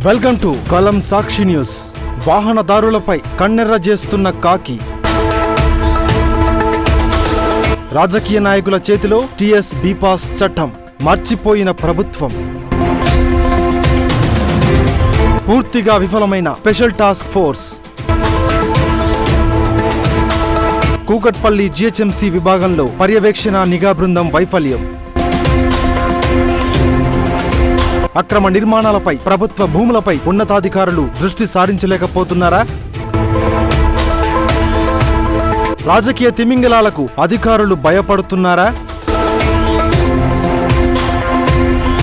Welcome to కలం సాక్షి news. వాహనదారులపై కన్నెర్ర చేస్తున్న కాకి. రాజకీయ నాయకుల చేతిలో టీఎస్ బీపాస్ చట్టం. మర్చిపోయిన ప్రభుత్వం. పూర్తిగా విఫలమైన special task force. Kukatpally GHMC విభాగంలో పర్యవేక్షణ నిఘా బృందం వైఫల్యం. అక్రమ నిర్మాణాలపై, ప్రభుత్వ భూములపై ఉన్నతాధికారులు దృష్టి సారించలేకపోతున్నారా? రాజకీయ తిమింగలాలకు అధికారులు భయపడుతున్నారా?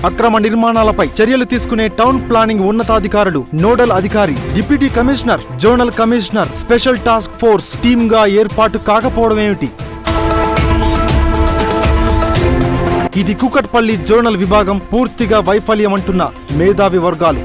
అక్రమ నిర్మాణాలపై చర్యలు తీసుకునే టౌన్ ప్లానింగ్ ఉన్నతాధికారులు, నోడల్ అధికారి, deputy commissioner, zonal commissioner, special task force టీమ్గా ఏర్పాటు కాకపోవడమేమిటి? ఇది కూకట్పల్లి జోనల్ విభాగం పూర్తిగా వైఫల్యం అంటున్న మేధావి వర్గాలు.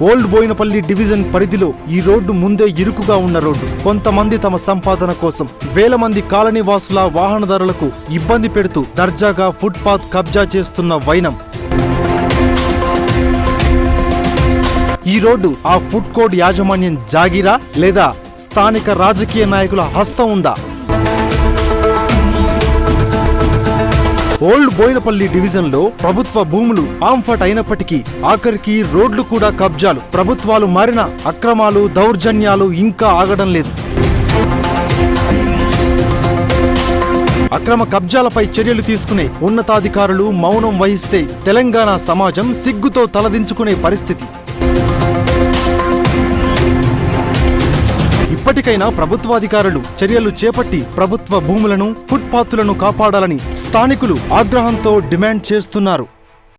ఓల్డ్ బోయినపల్లి డివిజన్ పరిధిలో ఈ రోడ్డు ముందే ఇరుకుగా ఉన్న రోడ్డు. కొంతమంది తమ సంపాదన కోసం వేల మంది కాలనీ వాసుల వాహనదారులకు ఇబ్బంది పెడుతూ దర్జాగా ఫుట్పాత్ కబ్జా చేస్తున్న వైనం. ఈ రోడ్డు ఆ ఫుడ్ కోర్ట్ యాజమాన్యం జాగీరా లేదా స్థానిక రాజకీయ నాయకుల హస్తం ఉందా? ఓల్డ్ బోయినపల్లి డివిజన్ లో ప్రభుత్వ భూములు ఆంఫట్ అయినప్పటికీ ఆఖరికి రోడ్లు కూడా కబ్జాలు. ప్రభుత్వాలు మారిన అక్రమాలు, దౌర్జన్యాలు ఇంకా ఆగడం లేదు. అక్రమ కబ్జాలపై చర్యలు తీసుకునే ఉన్నతాధికారులు మౌనం వహిస్తే తెలంగాణ సమాజం సిగ్గుతో తలదించుకునే పరిస్థితి. ఇప్పటికైనా ప్రభుత్వాధికారులు చర్యలు చేపట్టి ప్రభుత్వ భూములను, ఫుట్పాత్లను కాపాడాలని స్థానికులు ఆగ్రహంతో డిమాండ్ చేస్తున్నారు.